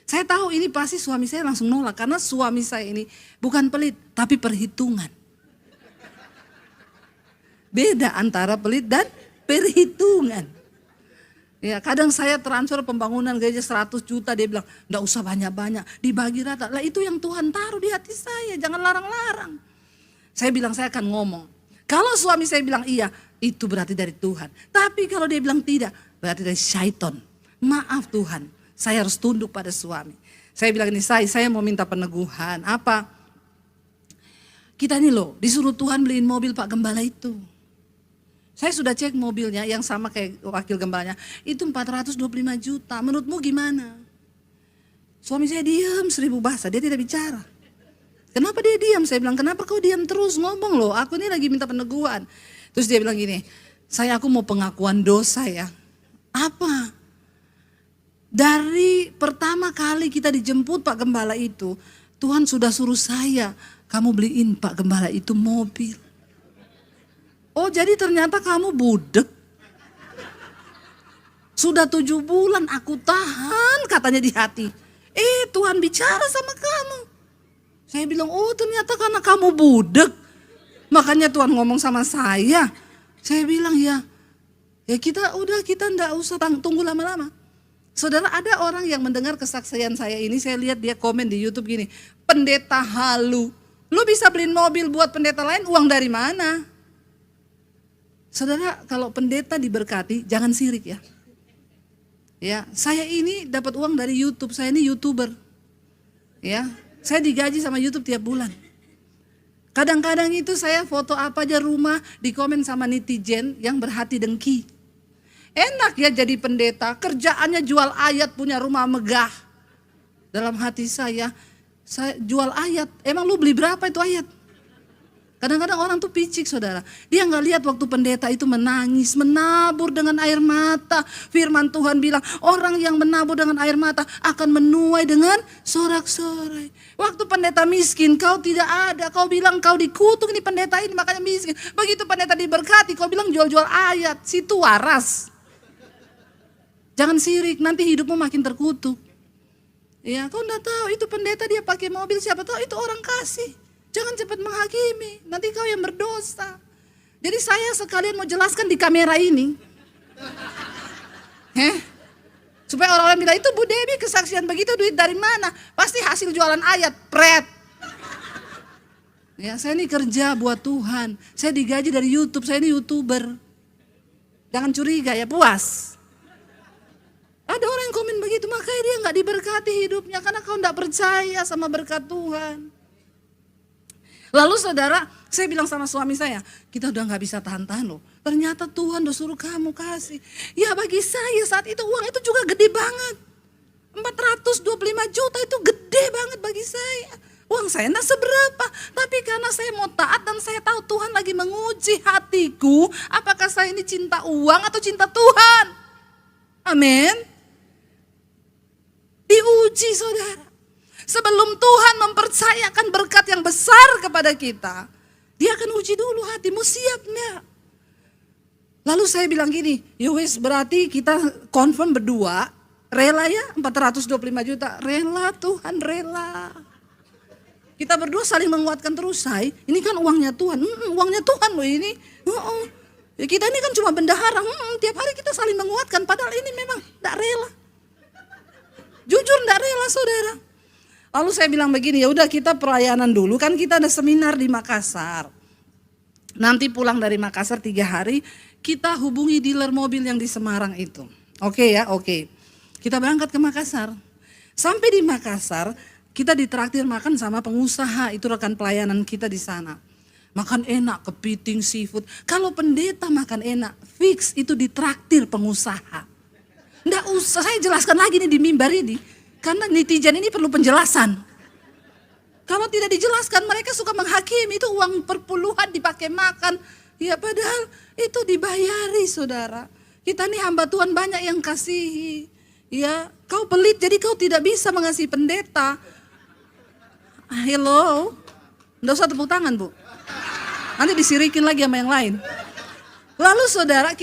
Saya tahu ini pasti suami saya langsung nolak, karena suami saya ini bukan pelit, tapi perhitungan. Beda antara pelit dan perhitungan. Ya, kadang saya transfer pembangunan gereja 100 juta, dia bilang, enggak usah banyak-banyak, dibagi rata. Lah itu yang Tuhan taruh di hati saya, jangan larang-larang. Saya bilang, saya akan ngomong. Kalau suami saya bilang iya, itu berarti dari Tuhan. Tapi kalau dia bilang tidak, berarti dari syaitan. Maaf Tuhan, saya harus tunduk pada suami. Saya bilang ini, saya mau minta peneguhan. Apa? Kita ini loh, disuruh Tuhan beliin mobil Pak Gembala itu. Saya sudah cek mobilnya yang sama kayak wakil gembalanya, itu 425 juta. Menurutmu gimana? Suami saya diam 1000 bahasa, dia tidak bicara. Kenapa dia diam? Saya bilang, kenapa kau diam terus? Ngomong loh, aku ini lagi minta peneguhan. Terus dia bilang gini, aku mau pengakuan dosa ya. Apa? Dari pertama kali kita dijemput Pak Gembala itu, Tuhan sudah suruh saya, kamu beliin Pak Gembala itu mobil. Oh jadi ternyata kamu budek. Sudah 7 bulan aku tahan katanya di hati. Tuhan bicara sama kamu. Saya bilang, oh ternyata karena kamu budek. Makanya Tuhan ngomong sama saya. Saya bilang ya kita enggak usah tunggu lama-lama. Saudara, ada orang yang mendengar kesaksian saya ini, saya lihat dia komen di YouTube gini, pendeta halu. Lu bisa beliin mobil buat pendeta lain, uang dari mana? Saudara, kalau pendeta diberkati, jangan sirik ya. Ya, saya ini dapat uang dari YouTube, saya ini YouTuber. Ya, saya digaji sama YouTube tiap bulan. Kadang-kadang itu saya foto apa aja rumah, dikomen sama netizen yang berhati dengki. Enak ya jadi pendeta, kerjaannya jual ayat, punya rumah megah. Dalam hati saya jual ayat, emang lu beli berapa itu ayat? Kadang-kadang orang tuh picik saudara. Dia gak lihat waktu pendeta itu menangis, menabur dengan air mata. Firman Tuhan bilang, orang yang menabur dengan air mata akan menuai dengan sorak-sorai. Waktu pendeta miskin, kau tidak ada. Kau bilang kau dikutuk ini pendeta ini makanya miskin. Begitu pendeta diberkati, kau bilang jual-jual ayat. Situ waras. Jangan sirik, nanti hidupmu makin terkutuk. Ya, kau enggak tahu itu pendeta dia pakai mobil, siapa tahu itu orang kasih. Jangan cepat menghakimi, nanti kau yang berdosa. Jadi saya sekalian mau jelaskan di kamera ini. Supaya orang-orang bilang, itu Bu Debbie kesaksian begitu duit dari mana? Pasti hasil jualan ayat, pret. Ya, saya ini kerja buat Tuhan. Saya digaji dari YouTube, saya ini YouTuber. Jangan curiga ya, puas. Ada orang yang komen begitu, makanya dia gak diberkati hidupnya karena kau gak percaya sama berkat Tuhan. Lalu saudara, saya bilang sama suami saya, kita udah gak bisa tahan-tahan loh. Ternyata Tuhan udah suruh kamu kasih. Ya bagi saya saat itu uang itu juga gede banget. 425 juta itu gede banget bagi saya. Uang saya enggak seberapa. Tapi karena saya mau taat dan saya tahu Tuhan lagi menguji hatiku. Apakah saya ini cinta uang atau cinta Tuhan? Amin. Diuji saudara. Sebelum Tuhan mempercayakan berkat yang besar kepada kita, dia akan uji dulu hatimu, siap enggak? Lalu saya bilang gini, yowes berarti kita confirm berdua, rela ya 425 juta, rela Tuhan rela. Kita berdua saling menguatkan terus, ini kan uangnya Tuhan, uangnya Tuhan loh ini. Ya kita ini kan cuma bendahara, tiap hari kita saling menguatkan, padahal ini memang enggak rela. Jujur enggak rela saudara. Lalu saya bilang begini, ya udah kita pelayanan dulu, kan kita ada seminar di Makassar. Nanti pulang dari Makassar 3 hari, kita hubungi dealer mobil yang di Semarang itu. Oke ya, oke. Kita berangkat ke Makassar. Sampai di Makassar, kita ditraktir makan sama pengusaha, itu rekan pelayanan kita di sana. Makan enak, kepiting, seafood. Kalau pendeta makan enak, fix itu ditraktir pengusaha. Nggak usah, saya jelaskan lagi nih di mimbar ini. Karena netizen ini perlu penjelasan. Kalau tidak dijelaskan mereka suka menghakimi, itu uang perpuluhan dipakai makan. Ya padahal itu dibayari saudara. Kita nih hamba Tuhan banyak yang kasihi. Ya kau pelit jadi kau tidak bisa mengasihi pendeta. Hello. Nggak usah tepuk tangan Bu. Nanti disirikin lagi sama yang lain. Lalu saudara,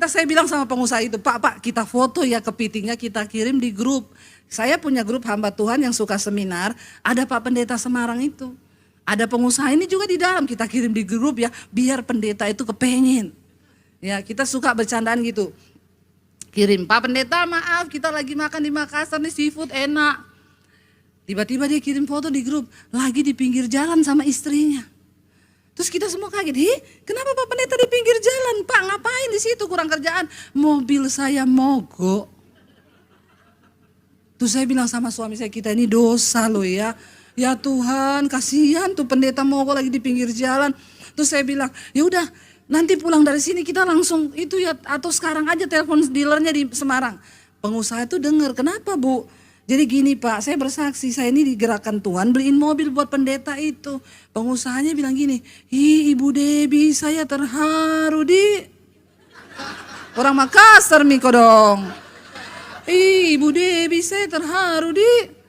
saya bilang sama pengusaha itu, Pak, kita foto ya kepitingnya, kita kirim di grup. Saya punya grup hamba Tuhan yang suka seminar, ada Pak Pendeta Semarang itu. Ada pengusaha ini juga di dalam, kita kirim di grup ya, biar pendeta itu kepengen. Ya, kita suka bercandaan gitu. Kirim, Pak Pendeta maaf kita lagi makan di Makassar nih seafood enak. Tiba-tiba dia kirim foto di grup, lagi di pinggir jalan sama istrinya. Terus kita semua kaget, kenapa Pak Pendeta di pinggir jalan? Pak ngapain di situ, kurang kerjaan? Mobil saya mogok. Terus saya bilang sama suami saya, kita ini dosa loh ya. Ya Tuhan, kasihan tuh pendeta mogok lagi di pinggir jalan. Terus saya bilang, ya udah nanti pulang dari sini kita langsung itu ya, atau sekarang aja telepon dealernya di Semarang. Pengusaha itu dengar, kenapa Bu? Jadi gini Pak, saya bersaksi, saya ini digerakkan Tuhan beliin mobil buat pendeta itu. Pengusahanya bilang gini, Ibu Debi saya terharu di. Orang Makassar Miko dong. Ibu Debi saya terharu di.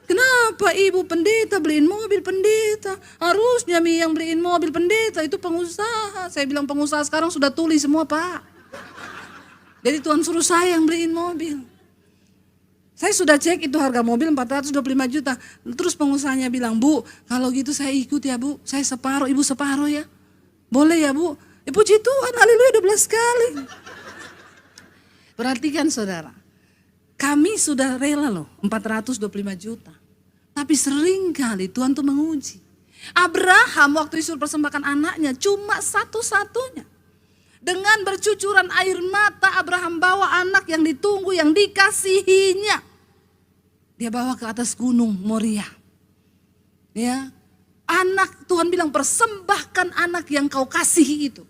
Kenapa Ibu pendeta beliin mobil pendeta? Harusnya yang beliin mobil pendeta itu pengusaha. Saya bilang pengusaha sekarang sudah tuli semua Pak. Jadi Tuhan suruh saya yang beliin mobil. Saya sudah cek itu harga mobil 425 juta. Terus pengusahanya bilang, Bu, kalau gitu saya ikut ya Bu. Saya separuh, Ibu separuh ya. Boleh ya Bu? Puji Tuhan, haleluya 12 kali. Perhatikan saudara. Kami sudah rela loh 425 juta. Tapi sering kali Tuhan tuh menguji. Abraham waktu disuruh persembahkan anaknya cuma satu-satunya. Dengan bercucuran air mata Abraham bawa anak yang ditunggu, yang dikasihinya. Dia bawa ke atas gunung Moria. Ya, anak Tuhan bilang persembahkan anak yang kau kasihi itu.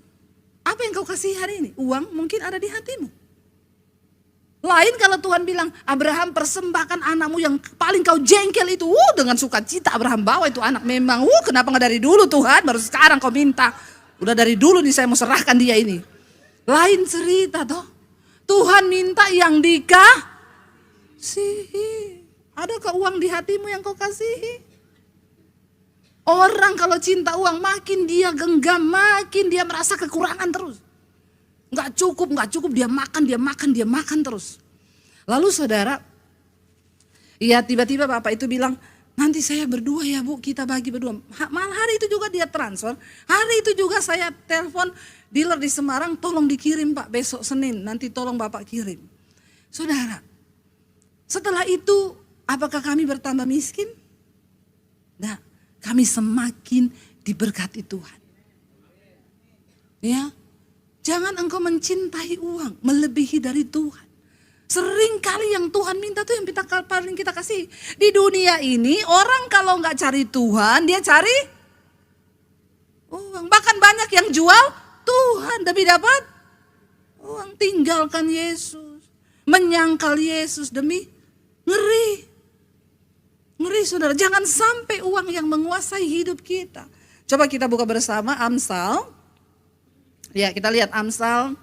Apa yang kau kasihi hari ini? Uang mungkin ada di hatimu. Lain kalau Tuhan bilang Abraham persembahkan anakmu yang paling kau jengkel itu. Dengan sukacita Abraham bawa itu anak memang. Kenapa gak dari dulu Tuhan? Baru sekarang kau minta. Udah dari dulu nih saya mau serahkan dia ini. Lain cerita toh. Tuhan minta yang dikasihi. Adakah uang di hatimu yang kau kasihi? Orang kalau cinta uang makin dia genggam, makin dia merasa kekurangan terus. Gak cukup, dia makan terus. Lalu saudara, ya tiba-tiba Bapak itu bilang, nanti saya berdua ya Bu, kita bagi berdua. Malah hari itu juga dia transfer, hari itu juga saya telepon dealer di Semarang, tolong dikirim Pak besok Senin, nanti tolong Bapak kirim. Saudara, setelah itu apakah kami bertambah miskin? Nah, kami semakin diberkati Tuhan. Ya, jangan engkau mencintai uang melebihi dari Tuhan. Sering kali yang Tuhan minta tuh yang paling kita kasih. Di dunia ini orang kalau nggak cari Tuhan, dia cari uang. Bahkan banyak yang jual Tuhan demi dapat uang. Tinggalkan Yesus, menyangkal Yesus demi ngeri. Ngeri saudara, jangan sampai uang yang menguasai hidup kita. Coba kita buka bersama Amsal. Ya, kita lihat Amsal.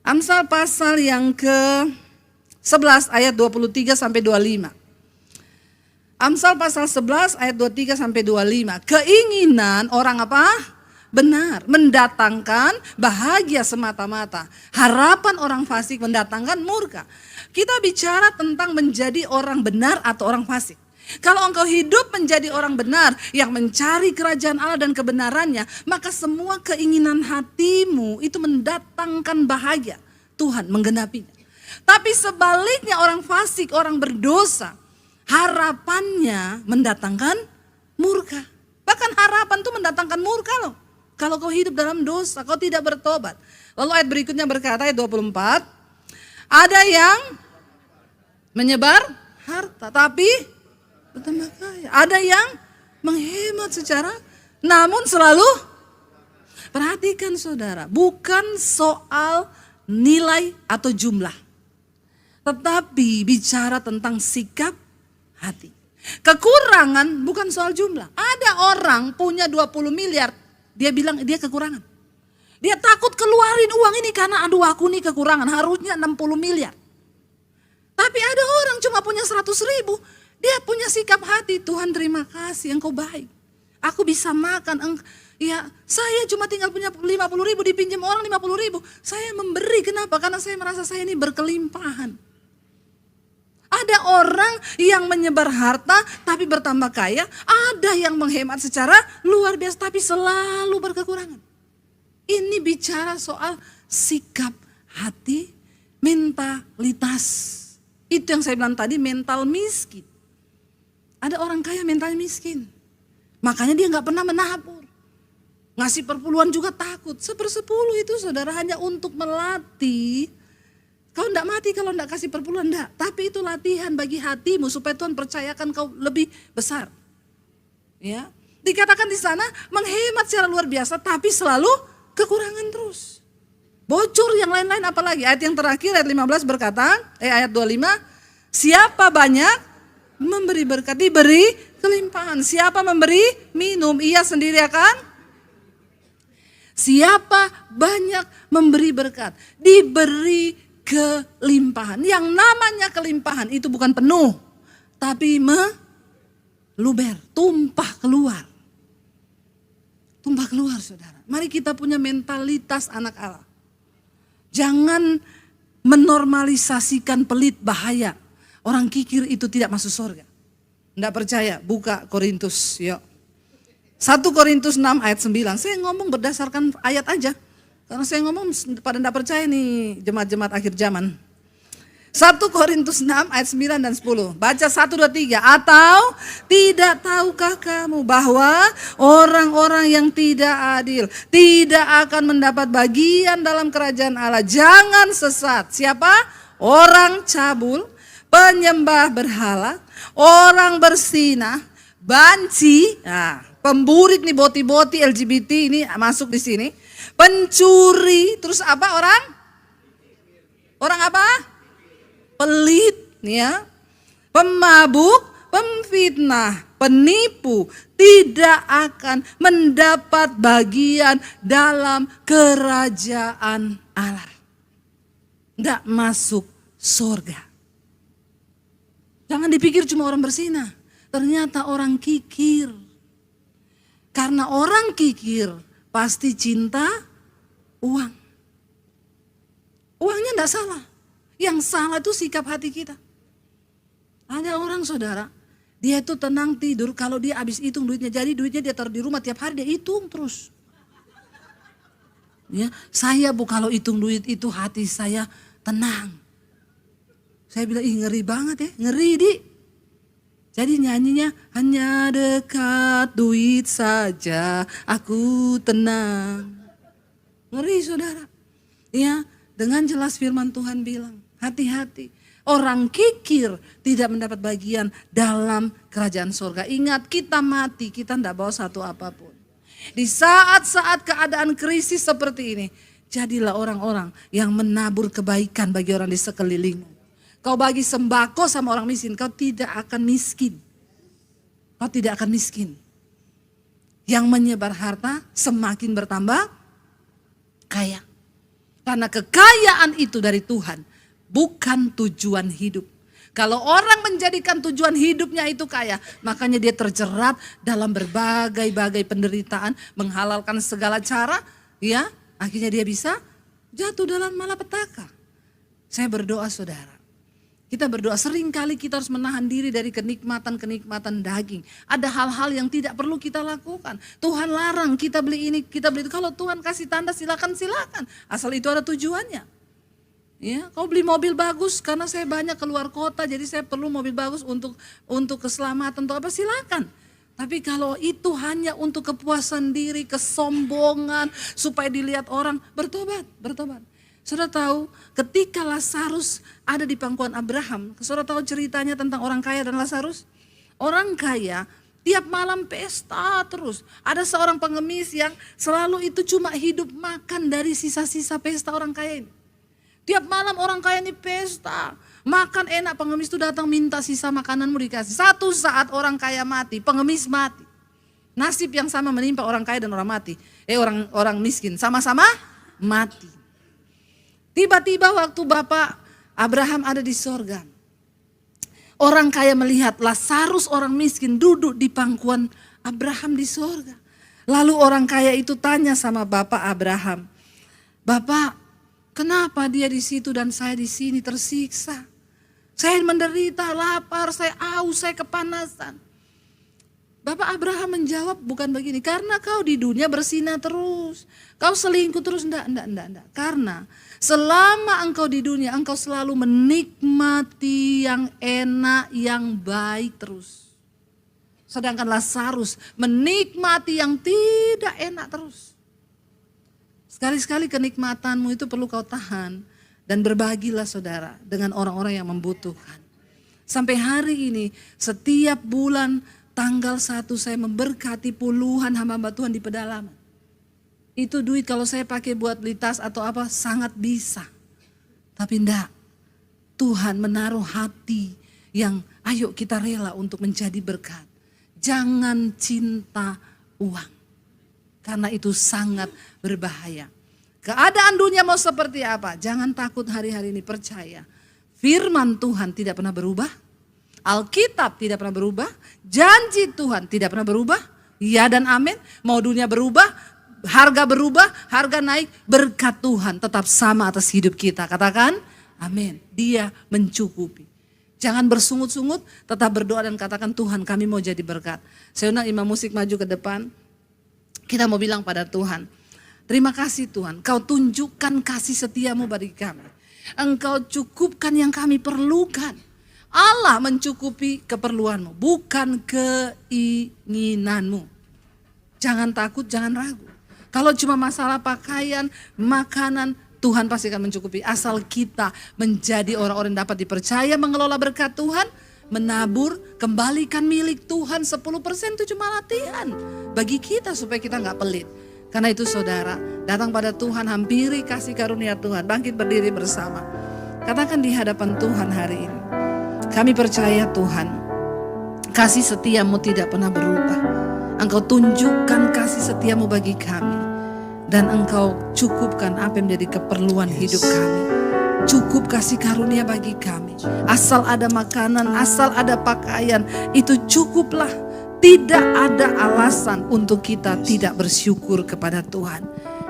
Amsal pasal yang ke-11 ayat 23 sampai 25. Amsal pasal 11 ayat 23 sampai 25. Keinginan orang apa? Benar, mendatangkan bahagia semata-mata. Harapan orang fasik mendatangkan murka. Kita bicara tentang menjadi orang benar atau orang fasik. Kalau engkau hidup menjadi orang benar yang mencari kerajaan Allah dan kebenarannya, maka semua keinginan hatimu itu mendatangkan bahagia. Tuhan menggenapinya. Tapi sebaliknya orang fasik, orang berdosa, harapannya mendatangkan murka. Bahkan harapan itu mendatangkan murka loh. Kalau kau hidup dalam dosa, kau tidak bertobat. Lalu ayat berikutnya berkata, ayat 24. Ada yang menyebar harta, tapi bertambah kaya. Ada yang menghemat secara, namun selalu, perhatikan saudara, bukan soal nilai atau jumlah. Tetapi bicara tentang sikap hati. Kekurangan bukan soal jumlah. Ada orang punya 20 miliar, dia bilang dia kekurangan. Dia takut keluarin uang ini karena aduh aku nih kekurangan, harusnya 60 miliar. Tapi ada orang cuma punya 100 ribu, dia punya sikap hati, Tuhan terima kasih engkau baik. Aku bisa makan, Ya, saya cuma tinggal punya 50.000, dipinjam orang 50.000. Saya memberi, kenapa? Karena saya merasa saya ini berkelimpahan. Ada orang yang menyebar harta tapi bertambah kaya. Ada yang menghemat secara luar biasa tapi selalu berkekurangan. Ini bicara soal sikap hati, mentalitas. Itu yang saya bilang tadi, mental miskin. Ada orang kaya mental miskin. Makanya dia gak pernah menabur. Ngasih perpuluhan juga takut. 1/10 itu saudara hanya untuk melatih. Kau enggak mati kalau enggak kasih perpuluhan, enggak. Tapi itu latihan bagi hatimu supaya Tuhan percayakan kau lebih besar. Ya, dikatakan di sana menghemat secara luar biasa tapi selalu kekurangan terus. Bocor yang lain-lain apalagi. Ayat yang terakhir ayat 15 berkata, ayat 25, siapa banyak memberi berkat diberi kelimpahan. Siapa memberi minum ia sendiri akan. Siapa banyak memberi berkat diberi kelimpahan. Yang namanya kelimpahan itu bukan penuh, tapi meluber, tumpah keluar. Tumpah keluar saudara. Mari kita punya mentalitas anak Allah. Jangan menormalisasikan pelit, bahaya. Orang kikir itu tidak masuk surga. Tidak percaya, buka Korintus. Yuk. 1 Korintus 6 ayat 9. Saya ngomong berdasarkan ayat aja. Karena saya ngomong pada tidak percaya nih jemaat-jemaat akhir zaman. 1 Korintus 6 ayat 9 dan 10. Baca 1, 2, 3. Atau tidak tahukah kamu bahwa orang-orang yang tidak adil tidak akan mendapat bagian dalam kerajaan Allah. Jangan sesat. Siapa? Orang cabul, penyembah berhala, orang bersinah, banci, pemburik nih, boti-boti LGBT ini masuk di sini. Pencuri, terus apa orang? Orang apa? Pelit, ya. Pemabuk, pemfitnah, penipu tidak akan mendapat bagian dalam kerajaan Allah. Enggak masuk surga. Jangan dipikir cuma orang bersinah. Ternyata orang kikir. Karena orang kikir pasti cinta uang. Uangnya enggak salah. Yang salah itu sikap hati kita. Ada orang saudara, dia itu tenang tidur kalau dia habis hitung duitnya. Jadi duitnya dia taruh di rumah tiap hari dia hitung terus. Ya, saya kalau hitung duit itu hati saya tenang. Saya bilang, ngeri banget ya, ngeri di. Jadi nyanyinya, hanya dekat duit saja aku tenang. Ngeri saudara. Ya, dengan jelas firman Tuhan bilang, hati-hati. Orang kikir tidak mendapat bagian dalam kerajaan surga. Ingat, kita mati, kita tidak bawa satu apapun. Di saat-saat keadaan krisis seperti ini, jadilah orang-orang yang menabur kebaikan bagi orang di sekelilingmu. Kau bagi sembako sama orang miskin, kau tidak akan miskin. Kau tidak akan miskin. Yang menyebar harta semakin bertambah kaya. Karena kekayaan itu dari Tuhan, bukan tujuan hidup. Kalau orang menjadikan tujuan hidupnya itu kaya, makanya dia terjerat dalam berbagai-bagai penderitaan, menghalalkan segala cara, ya, akhirnya dia bisa jatuh dalam malapetaka. Saya berdoa saudara. Kita berdoa, seringkali kita harus menahan diri dari kenikmatan-kenikmatan daging. Ada hal-hal yang tidak perlu kita lakukan. Tuhan larang kita beli ini, kita beli itu. Kalau Tuhan kasih tanda silakan. Asal itu ada tujuannya. Ya, kau beli mobil bagus karena saya banyak keluar kota, jadi saya perlu mobil bagus untuk keselamatan, untuk apa, silakan. Tapi kalau itu hanya untuk kepuasan diri, kesombongan, supaya dilihat orang, bertobat. Saudara tahu ketika Lazarus ada di pangkuan Abraham, saudara tahu ceritanya tentang orang kaya dan Lazarus? Orang kaya tiap malam pesta terus. Ada seorang pengemis yang selalu itu cuma hidup makan dari sisa-sisa pesta orang kaya ini. Tiap malam orang kaya ini pesta, makan enak, pengemis itu datang minta sisa makananmu dikasih. Satu saat orang kaya mati, pengemis mati. Nasib yang sama menimpa orang kaya dan orang miskin, sama-sama mati. Tiba-tiba waktu Bapak Abraham ada di sorga, orang kaya melihat Lazarus orang miskin duduk di pangkuan Abraham di sorga. Lalu orang kaya itu tanya sama Bapak Abraham, "Bapak, kenapa dia di situ dan saya di sini tersiksa? Saya menderita, lapar, saya aus, saya kepanasan." Bapak Abraham menjawab, "Bukan begini, karena kau di dunia bersinah terus. Kau selingkuh terus." Enggak. Karena selama engkau di dunia, engkau selalu menikmati yang enak, yang baik terus. Sedangkan Lazarus menikmati yang tidak enak terus. Sekali-sekali kenikmatanmu itu perlu kau tahan. Dan berbagilah saudara dengan orang-orang yang membutuhkan. Sampai hari ini setiap bulan tanggal 1 saya memberkati puluhan hamba-hamba Tuhan di pedalaman. Itu duit kalau saya pakai buat beli tas atau apa sangat bisa. Tapi enggak, Tuhan menaruh hati yang ayo kita rela untuk menjadi berkat. Jangan cinta uang. Karena itu sangat berbahaya. Keadaan dunia mau seperti apa? Jangan takut hari-hari ini, percaya. Firman Tuhan tidak pernah berubah. Alkitab tidak pernah berubah. Janji Tuhan tidak pernah berubah. Ya dan amin. Mau dunia berubah, harga berubah, harga naik, berkat Tuhan tetap sama atas hidup kita. Katakan amin. Dia mencukupi. Jangan bersungut-sungut, tetap berdoa dan katakan, Tuhan kami mau jadi berkat. Saya undang imam musik maju ke depan. Kita mau bilang pada Tuhan, terima kasih Tuhan, kau tunjukkan kasih setiamu bagi kami. Engkau cukupkan yang kami perlukan. Allah mencukupi keperluanmu, bukan keinginanmu. Jangan takut, jangan ragu. Kalau cuma masalah pakaian, makanan, Tuhan pasti akan mencukupi. Asal kita menjadi orang-orang yang dapat dipercaya mengelola berkat Tuhan, menabur, kembalikan milik Tuhan 10% itu cuma latihan bagi kita supaya kita gak pelit. Karena itu saudara, datang pada Tuhan, hampiri kasih karunia Tuhan, bangkit berdiri bersama. Katakan di hadapan Tuhan hari ini, kami percaya Tuhan, kasih setiamu tidak pernah berubah. Engkau tunjukkan kasih setiamu bagi kami. Dan engkau cukupkan apa yang menjadi keperluan hidup kami. Cukup kasih karunia bagi kami. Asal ada makanan, asal ada pakaian, itu cukuplah. Tidak ada alasan untuk kita tidak bersyukur kepada Tuhan.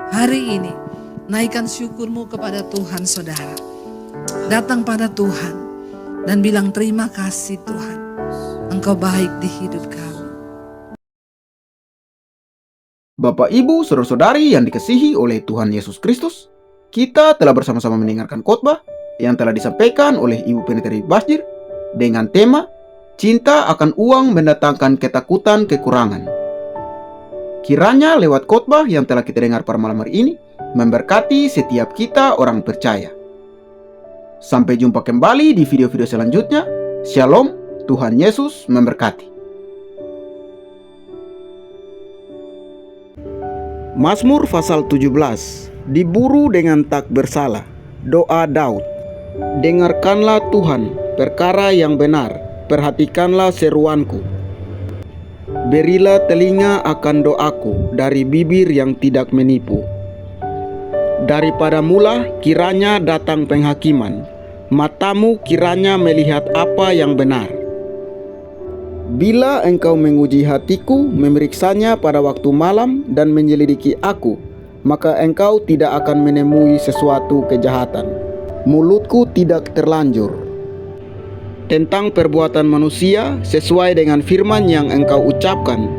Hari ini, naikkan syukurmu kepada Tuhan saudara. Datang pada Tuhan dan bilang terima kasih Tuhan. Engkau baik di hidup kami. Bapak, Ibu, saudara-saudari yang dikasihi oleh Tuhan Yesus Kristus, kita telah bersama-sama mendengarkan khotbah yang telah disampaikan oleh Ibu Pendeta Basjir dengan tema Cinta akan uang mendatangkan ketakutan kekurangan. Kiranya lewat khotbah yang telah kita dengar pada malam hari ini memberkati setiap kita orang percaya. Sampai jumpa kembali di video-video selanjutnya. Shalom, Tuhan Yesus memberkati. Mazmur pasal 17. Diburu dengan tak bersalah. Doa Daud. Dengarkanlah Tuhan perkara yang benar, perhatikanlah seruanku. Berilah telinga akan doaku dari bibir yang tidak menipu. Daripada mula kiranya datang penghakiman, matamu kiranya melihat apa yang benar. Bila engkau menguji hatiku, memeriksanya pada waktu malam dan menyelidiki aku, maka engkau tidak akan menemui sesuatu kejahatan. Mulutku tidak terlanjur tentang perbuatan manusia sesuai dengan firman yang engkau ucapkan.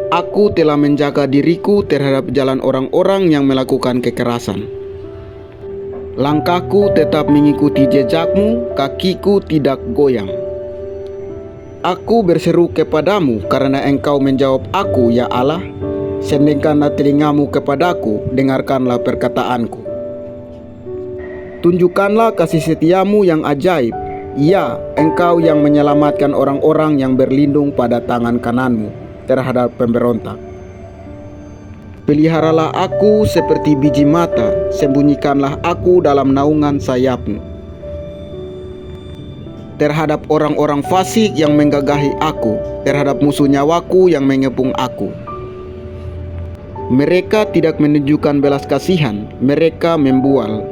Aku telah menjaga diriku terhadap jalan orang-orang yang melakukan kekerasan. Langkahku tetap mengikuti jejakmu, kakiku tidak goyang. Aku berseru kepadamu karena engkau menjawab aku, ya Allah. Sendingkanlah telingamu kepadaku, dengarkanlah perkataanku. Tunjukkanlah kasih setiamu yang ajaib. Ya, engkau yang menyelamatkan orang-orang yang berlindung pada tangan kananmu terhadap pemberontak. Peliharalah aku seperti biji mata, sembunyikanlah aku dalam naungan sayapmu. Terhadap orang-orang fasik yang menggagahi aku, terhadap musuh nyawaku yang mengepung aku. Mereka tidak menunjukkan belas kasihan, mereka membual.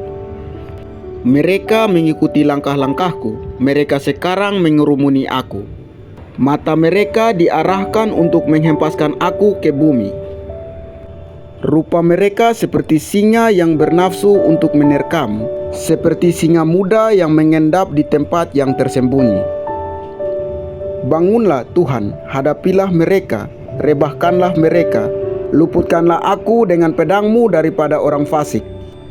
Mereka mengikuti langkah-langkahku, mereka sekarang mengerumuni aku. Mata mereka diarahkan untuk menghempaskan aku ke bumi. Rupa mereka seperti singa yang bernafsu untuk menerkam, seperti singa muda yang mengendap di tempat yang tersembunyi. Bangunlah Tuhan, hadapilah mereka, rebahkanlah mereka. Luputkanlah aku dengan pedang-Mu daripada orang fasik.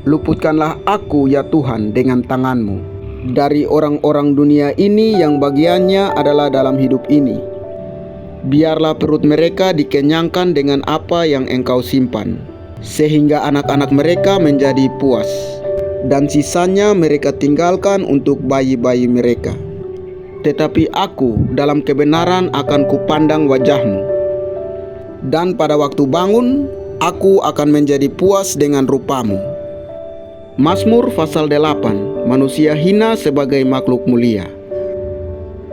Luputkanlah aku ya Tuhan dengan tangan-Mu dari orang-orang dunia ini yang bagiannya adalah dalam hidup ini. Biarlah perut mereka dikenyangkan dengan apa yang Engkau simpan, sehingga anak-anak mereka menjadi puas, dan sisanya mereka tinggalkan untuk bayi-bayi mereka. Tetapi aku dalam kebenaran akan kupandang wajah-Mu, dan pada waktu bangun, aku akan menjadi puas dengan rupa-Mu. Mazmur pasal 8, manusia hina sebagai makhluk mulia.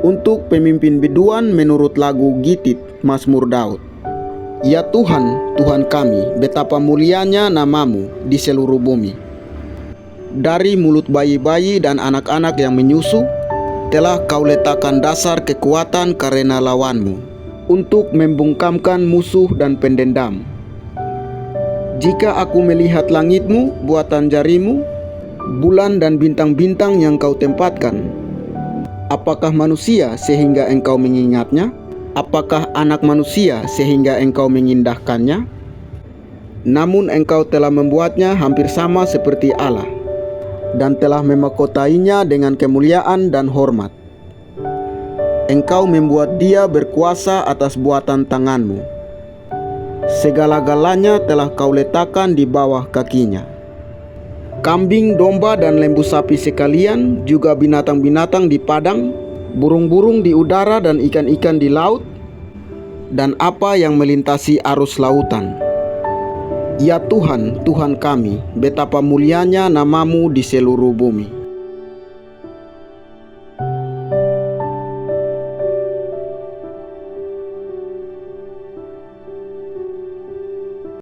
Untuk pemimpin biduan menurut lagu Gitit, Mazmur Daud. Ya Tuhan, Tuhan kami, betapa mulianya nama-Mu di seluruh bumi. Dari mulut bayi-bayi dan anak-anak yang menyusu, telah Kau letakkan dasar kekuatan karena lawan-Mu, untuk membungkamkan musuh dan pendendam. Jika aku melihat langit-Mu, buatan jari-Mu, bulan dan bintang-bintang yang Kau tempatkan, apakah manusia sehingga Engkau mengingatnya? Apakah anak manusia sehingga Engkau mengindahkannya? Namun Engkau telah membuatnya hampir sama seperti Allah, dan telah memahkotainya dengan kemuliaan dan hormat. Engkau membuat dia berkuasa atas buatan tangan-Mu. Segala-galanya telah Kau letakkan di bawah kakinya. Kambing, domba, dan lembu sapi sekalian, juga binatang-binatang di padang, burung-burung di udara dan ikan-ikan di laut, dan apa yang melintasi arus lautan. Ya Tuhan, Tuhan kami, betapa mulianya nama-Mu di seluruh bumi.